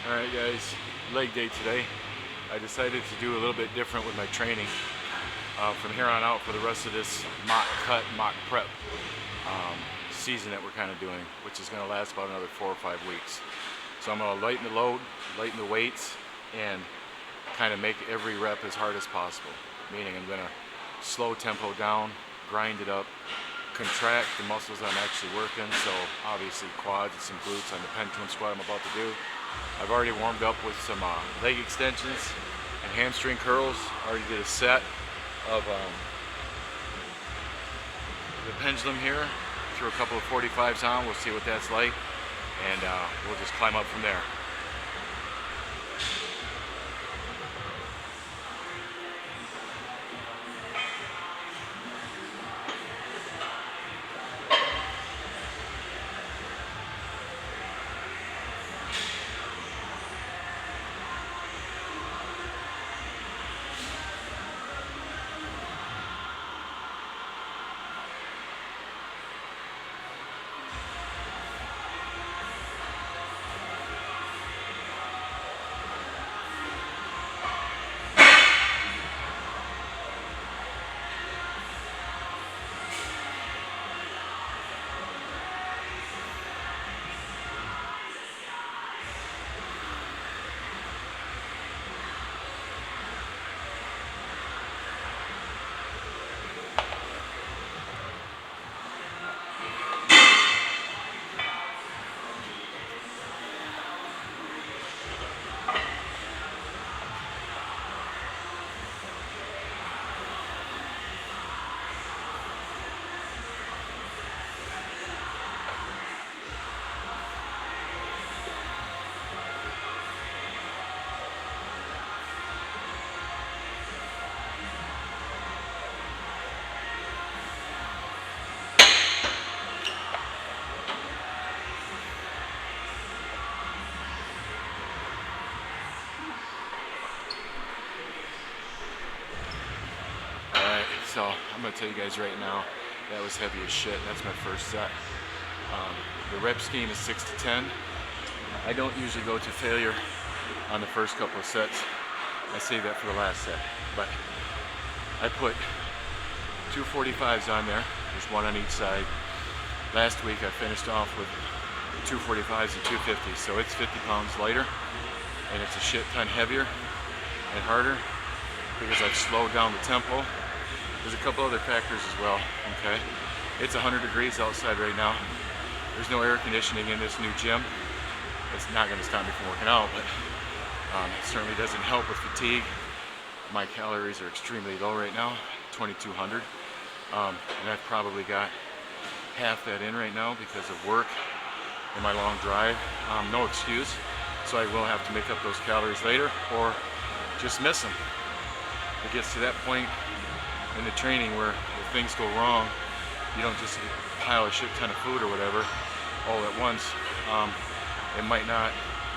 Alright guys, leg day today. I decided to do a little bit different with my training from here on out for the rest of this mock cut, mock prep season that we're kind of doing, which is going to last about another 4 or 5 weeks. So I'm going to lighten the load, lighten the weights, and kind of make every rep as hard as possible. Meaning I'm going to slow tempo down, grind it up, contract the muscles I'm actually working, so obviously quads and some glutes on the pendulum squat I'm about to do. I've already warmed up with some leg extensions and hamstring curls. Already did a set of the pendulum here. Threw a couple of 45s on. We'll see what that's like, and we'll just climb up from there. So I'm going to tell you guys right now, that was heavy as shit. That's my first set. The rep scheme is 6 to 10. I don't usually go to failure on the first couple of sets. I save that for the last set. But I put 2 45s on there, just one on each side. Last week I finished off with 2 45s and 2 50s, so it's 50 pounds lighter, and it's a shit ton heavier and harder because I've slowed down the tempo. There's a couple other factors as well, okay? It's 100 degrees outside right now. There's no air conditioning in this new gym. It's not gonna stop me from working out, but it certainly doesn't help with fatigue. My calories are extremely low right now, 2,200. And I've probably got half that in right now because of work and my long drive. No excuse, so I will have to make up those calories later or just miss them. It gets to that point in the training where if things go wrong, you don't just pile a shit ton of food or whatever all at once. It might not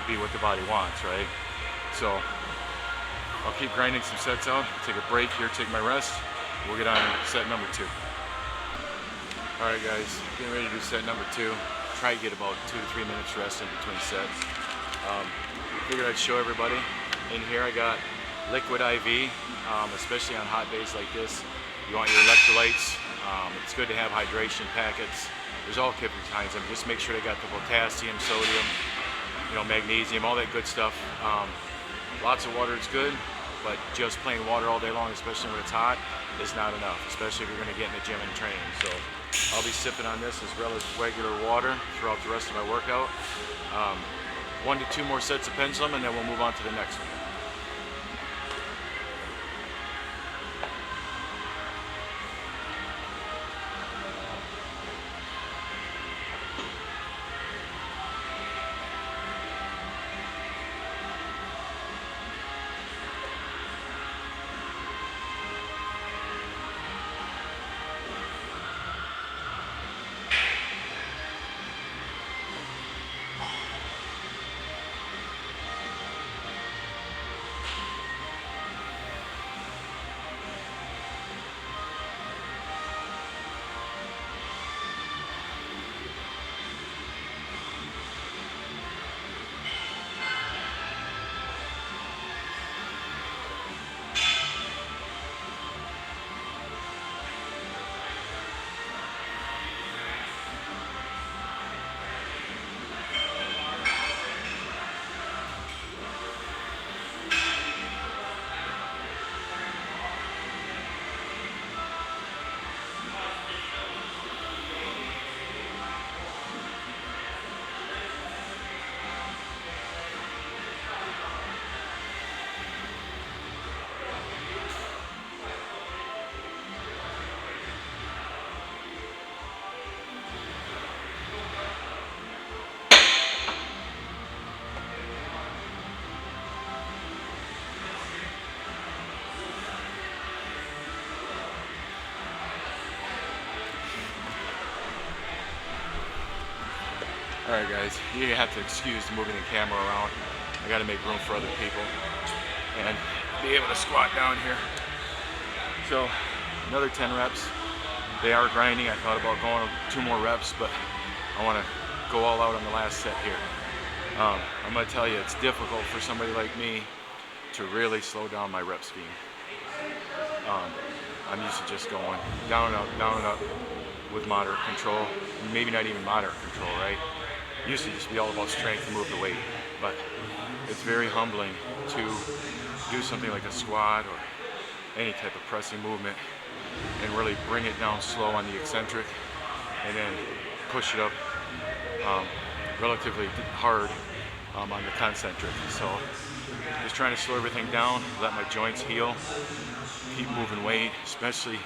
be what the body wants, right? So I'll keep grinding some sets out, take a break here, take my rest. We'll get on set number 2. All right guys, getting ready to do set number 2. Try to get about 2 to 3 minutes rest in between sets. Figured I'd show everybody. In here I got liquid IV, especially on hot days like this. You want your electrolytes. It's good to have hydration packets. There's all kinds of them. Just make sure they got the potassium, sodium, magnesium, all that good stuff. Lots of water is good, but just plain water all day long, especially when it's hot, is not enough, especially if you're going to get in the gym and train. So I'll be sipping on this as well as regular water throughout the rest of my workout. 1 to 2 more sets of pendulum, and then we'll move on to the next one. Alright guys, you have to excuse moving the camera around. I gotta make room for other people and be able to squat down here. So another 10 reps. They are grinding. I thought about going 2 more reps, but I want to go all out on the last set here. I'm going to tell you, it's difficult for somebody like me to really slow down my rep scheme. I'm used to just going down and up with moderate control, maybe not even moderate control, right? It used to just be all about strength and move the weight, but it's very humbling to do something like a squat or any type of pressing movement and really bring it down slow on the eccentric and then push it up relatively hard on the concentric. So just trying to slow everything down, let my joints heal, keep moving weight, especially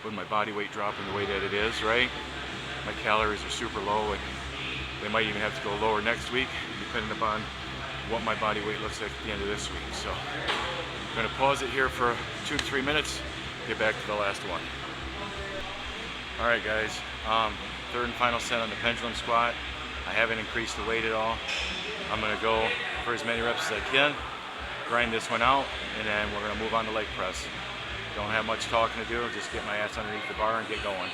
with my body weight dropping the way that it is, right? My calories are super low and they might even have to go lower next week depending upon what my body weight looks like at the end of this week. So I'm going to pause it here for 2 to 3 minutes, get back to the last one. Alright guys, third and final set on the pendulum squat. I haven't increased the weight at all. I'm going to go for as many reps as I can, grind this one out, and then we're going to move on to leg press. Don't have much talking to do, just get my ass underneath the bar and get going.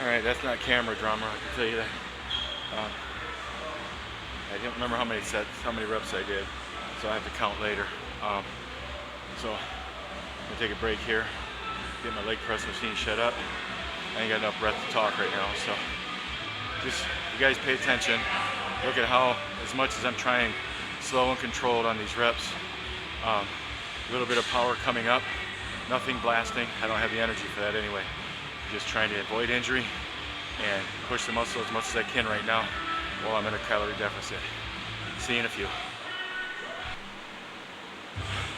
Alright, that's not camera drama, I can tell you that. I don't remember how many reps I did, so I have to count later. So I'm gonna take a break here, get my leg press machine shut up. I ain't got enough breath to talk right now, so just you guys pay attention. Look at how, as much as I'm trying slow and controlled on these reps, a little bit of power coming up, nothing blasting. I don't have the energy for that anyway. Just trying to avoid injury and push the muscle as much as I can right now while I'm in a calorie deficit. See you in a few.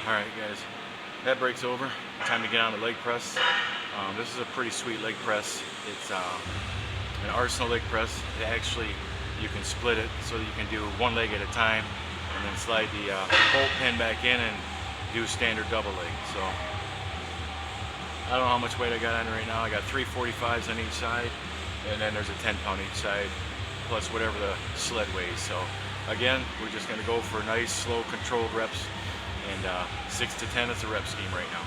Alright guys, that break's over. Time to get on the leg press. This is a pretty sweet leg press. It's an Arsenal leg press. Actually, you can split it so that you can do one leg at a time and then slide the bolt pin back in and do standard double leg. So I don't know how much weight I got on right now. I got 3 45s on each side, and then there's a 10-pound each side, plus whatever the sled weighs. So again, we're just going to go for nice, slow, controlled reps, and 6 to 10 is the rep scheme right now.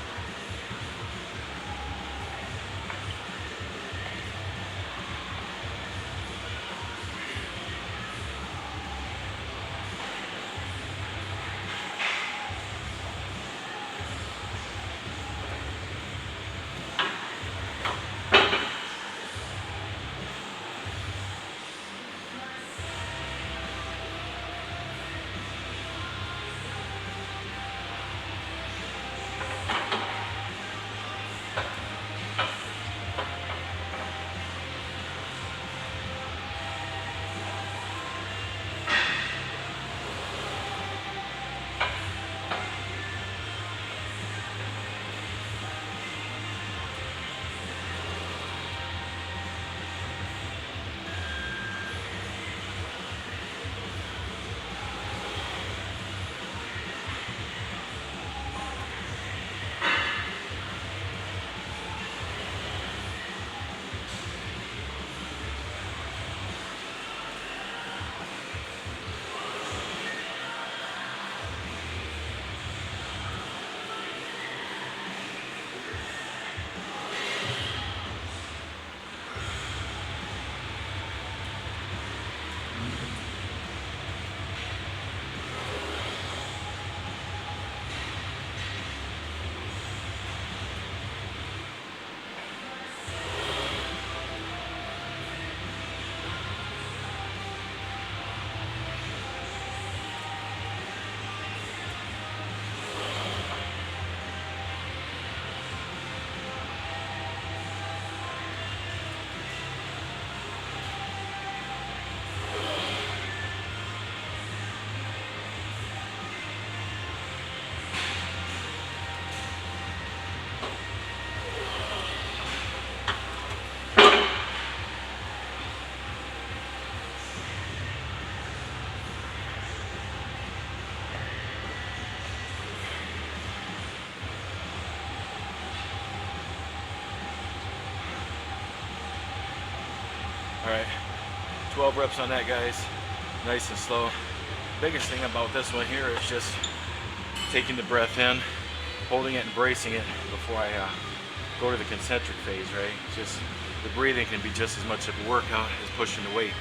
All right, 12 reps on that, guys. Nice and slow. Biggest thing about this one here is just taking the breath in, holding it and bracing it before I go to the concentric phase, right? Just the breathing can be just as much of a workout as pushing the weight.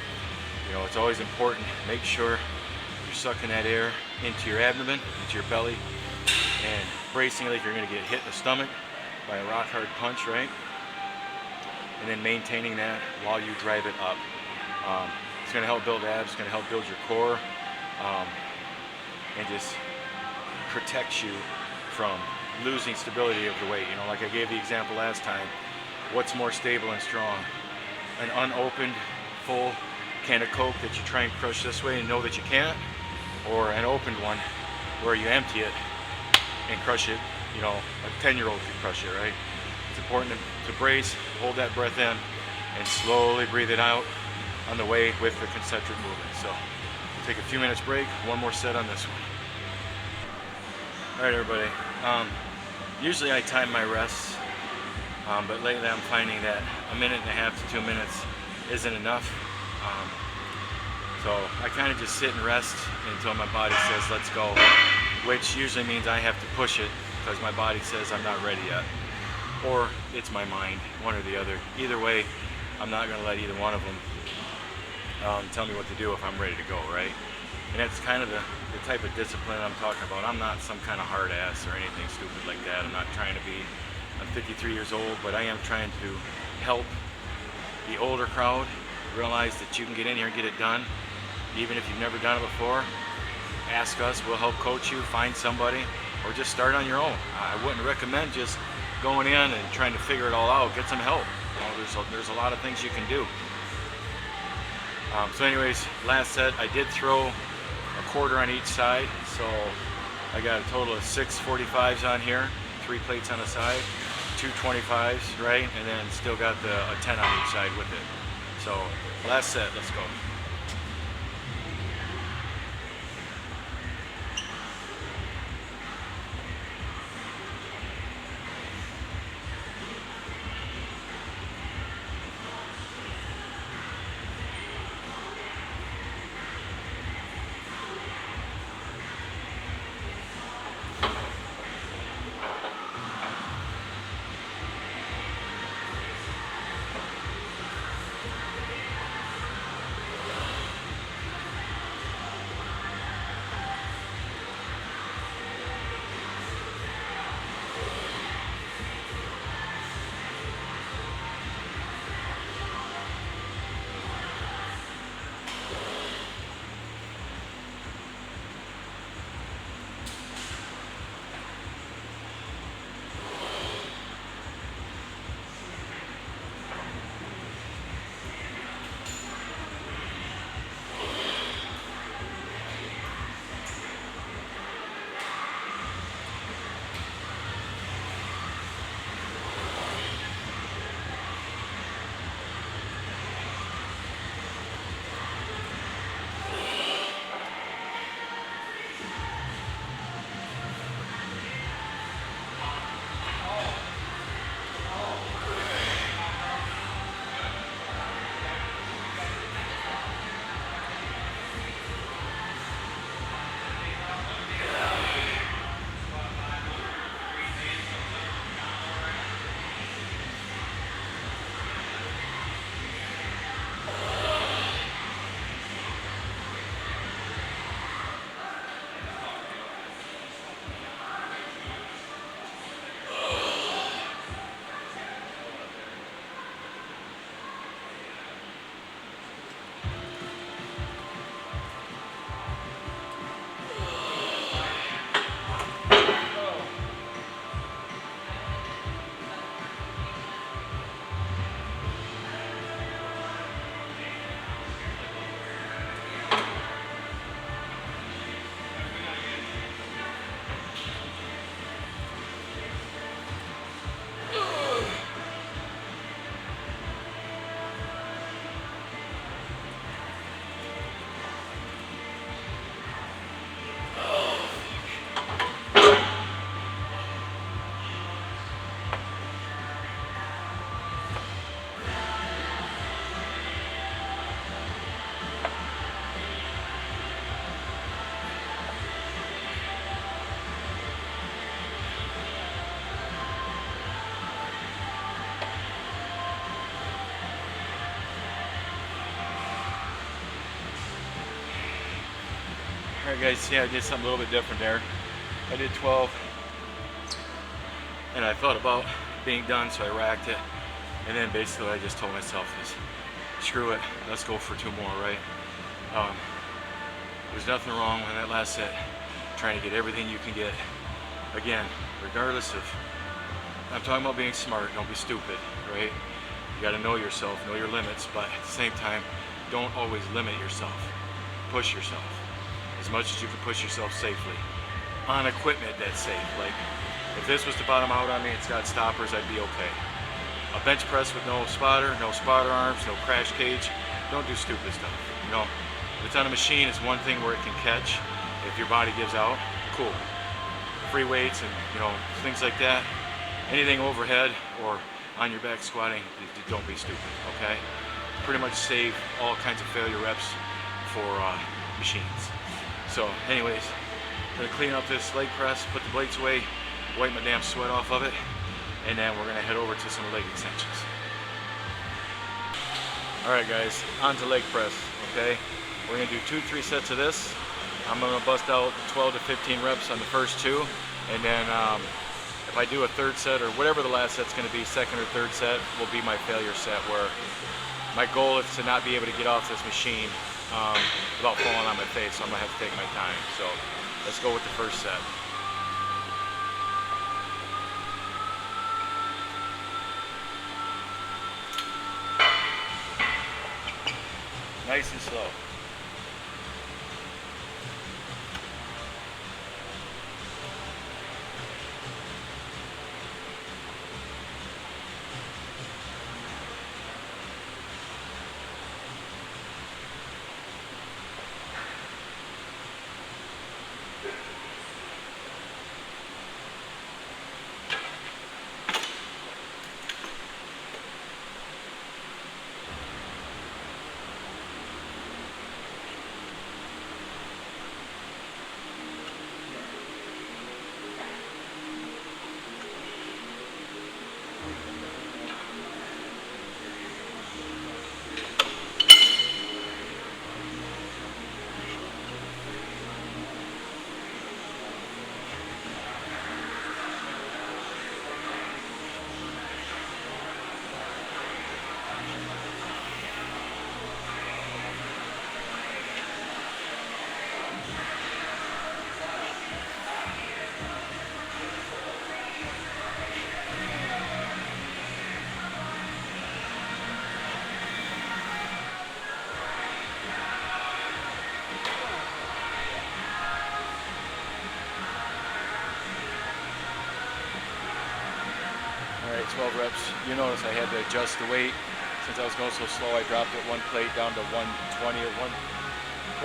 You know, it's always important. Make sure you're sucking that air into your abdomen, into your belly, and bracing like you're gonna get hit in the stomach by a rock hard punch, right? And then maintaining that while you drive it up. It's gonna help build abs, it's gonna help build your core, and just protects you from losing stability of the weight. You know, like I gave the example last time, what's more stable and strong? An unopened, full can of Coke that you try and crush this way and know that you can't, or an opened one where you empty it and crush it. You know, a 10-year-old could crush it, right? It's important to brace, hold that breath in, and slowly breathe it out on the way with the concentric movement. So we'll take a few minutes break, one more set on this one. All right, everybody. Usually I time my rests, but lately I'm finding that 1.5 to 2 minutes isn't enough. So I kind of just sit and rest until my body says let's go, which usually means I have to push it because my body says I'm not ready yet, or it's my mind, one or the other. Either way, I'm not going to let either one of them tell me what to do if I'm ready to go, right? And that's kind of the type of discipline I'm talking about. I'm not some kind of hard ass or anything stupid like that. I'm not trying to be, I'm 53 years old, but I am trying to help the older crowd realize that you can get in here and get it done. Even if you've never done it before, ask us, we'll help coach you, find somebody, or just start on your own. I wouldn't recommend just going in and trying to figure it all out. Get some help. You know, there's a lot of things you can do. So anyways, last set, I did throw a quarter on each side, so I got a total of 6 45s on here, 3 plates on the side, 2 25s, right, and then still got a 10 on each side with it. So last set, let's go. Alright guys, yeah, I did something a little bit different there. I did 12 and I thought about being done, so I racked it. And then basically I just told myself is, screw it, let's go for 2 more, right? There's nothing wrong with that last set, trying to get everything you can get. Again, regardless of, I'm talking about being smart, don't be stupid, right? You gotta know yourself, know your limits, but at the same time, don't always limit yourself. Push yourself as much as you can push yourself safely on equipment that's safe. Like if this was to bottom out on me, it's got stoppers, I'd be okay. A bench press with no spotter arms, no crash cage, don't do stupid stuff. You know, if it's on a machine, it's one thing where it can catch. If your body gives out, cool. Free weights and things like that. Anything overhead or on your back squatting, don't be stupid, okay? Pretty much save all kinds of failure reps for machines. So anyways, I'm gonna clean up this leg press, put the plates away, wipe my damn sweat off of it, and then we're gonna head over to some leg extensions. All right guys, on to leg press, okay? We're gonna do 2-3 sets of this. I'm gonna bust out 12 to 15 reps on the first 2, and then if I do a 3rd set or whatever the last set's gonna be, 2nd or 3rd set will be my failure set, where my goal is to not be able to get off this machine without falling on my face, so I'm gonna have to take my time. So let's go with the first set. Nice and slow. All right, 12 reps. You notice I had to adjust the weight. Since I was going so slow, I dropped it 1 plate down to 120 or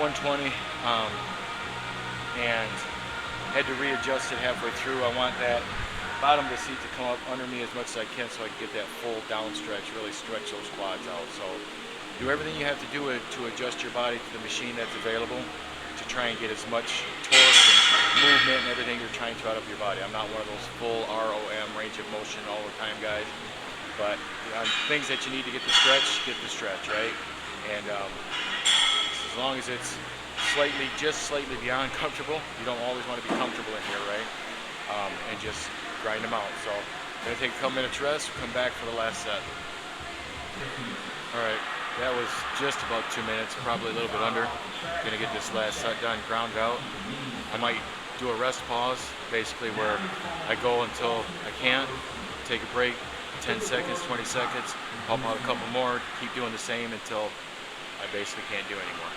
120, and had to readjust it halfway through. I want that bottom of the seat to come up under me as much as I can so I can get that full down stretch, really stretch those quads out. So do everything you have to do to adjust your body to the machine that's available to try and get as much torque and movement and everything you're trying to out of your body. I'm not one of those full ROM, range of motion all the time guys, but on things that you need to get the stretch, right? And as long as it's just slightly beyond comfortable, you don't always want to be comfortable in here, right? And just grind them out. So I'm gonna take a couple minutes rest, come back for the last set. All right, that was just about 2 minutes, probably a little bit under. Gonna get this last set done, ground out. I might do a rest pause, basically where I go until I can't, take a break, 10 seconds, 20 seconds, pump out a couple more, keep doing the same until I basically can't do anymore.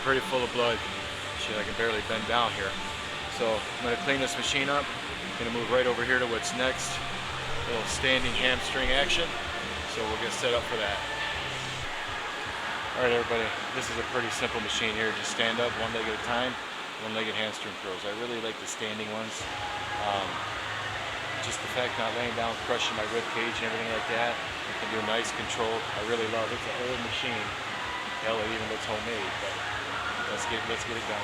Pretty full of blood. Shit, I can barely bend down here. So I'm gonna clean this machine up. Gonna move right over here to what's next. A little standing hamstring action. So we'll get set up for that. All right, everybody, this is a pretty simple machine here. Just stand up one leg at a time, one-legged hamstring curls. I really like the standing ones. Just the fact not laying down, crushing my rib cage and everything like that. You can do nice control. I really love it. It's an old machine. Hell, it even looks homemade, but let's get it done.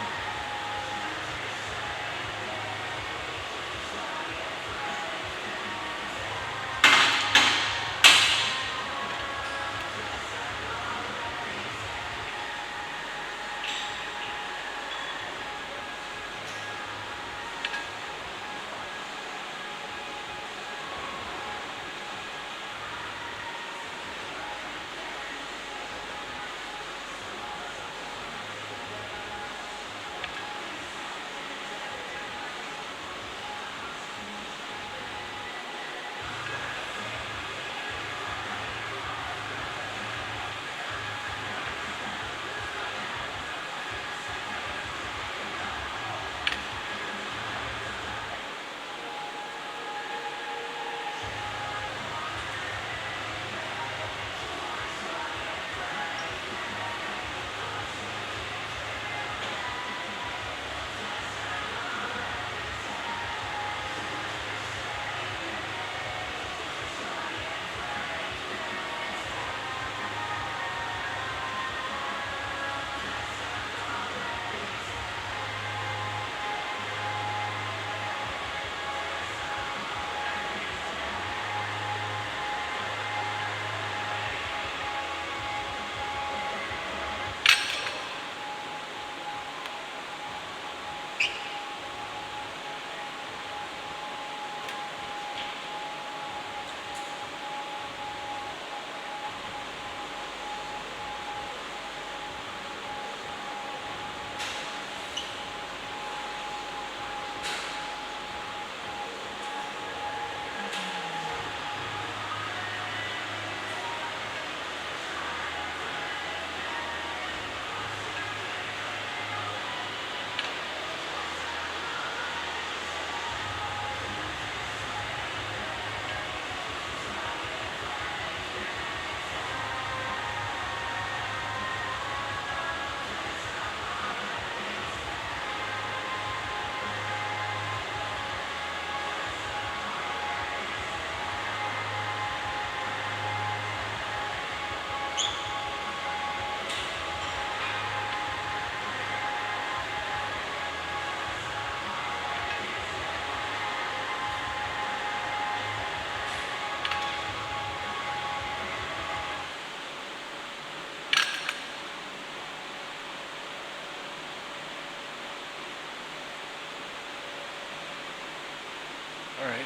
All right,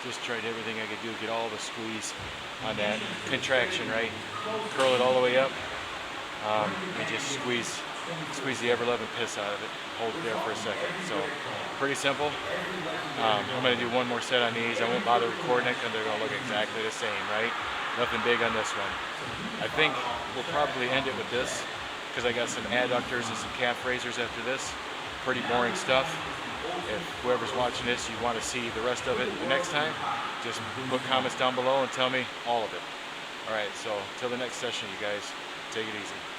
just tried everything I could do, get all the squeeze on that contraction, right? Curl it all the way up, and just squeeze the ever-loving piss out of it. Hold it there for a second. So, pretty simple. I'm gonna do one more set on these. I won't bother recording it because they're gonna look exactly the same, right? Nothing big on this one. I think we'll probably end it with this because I got some adductors and some calf raisers after this. Pretty boring stuff. If whoever's watching this, you want to see the rest of it the next time, just put comments down below and tell me all of it. All right, so till the next session, you guys, take it easy.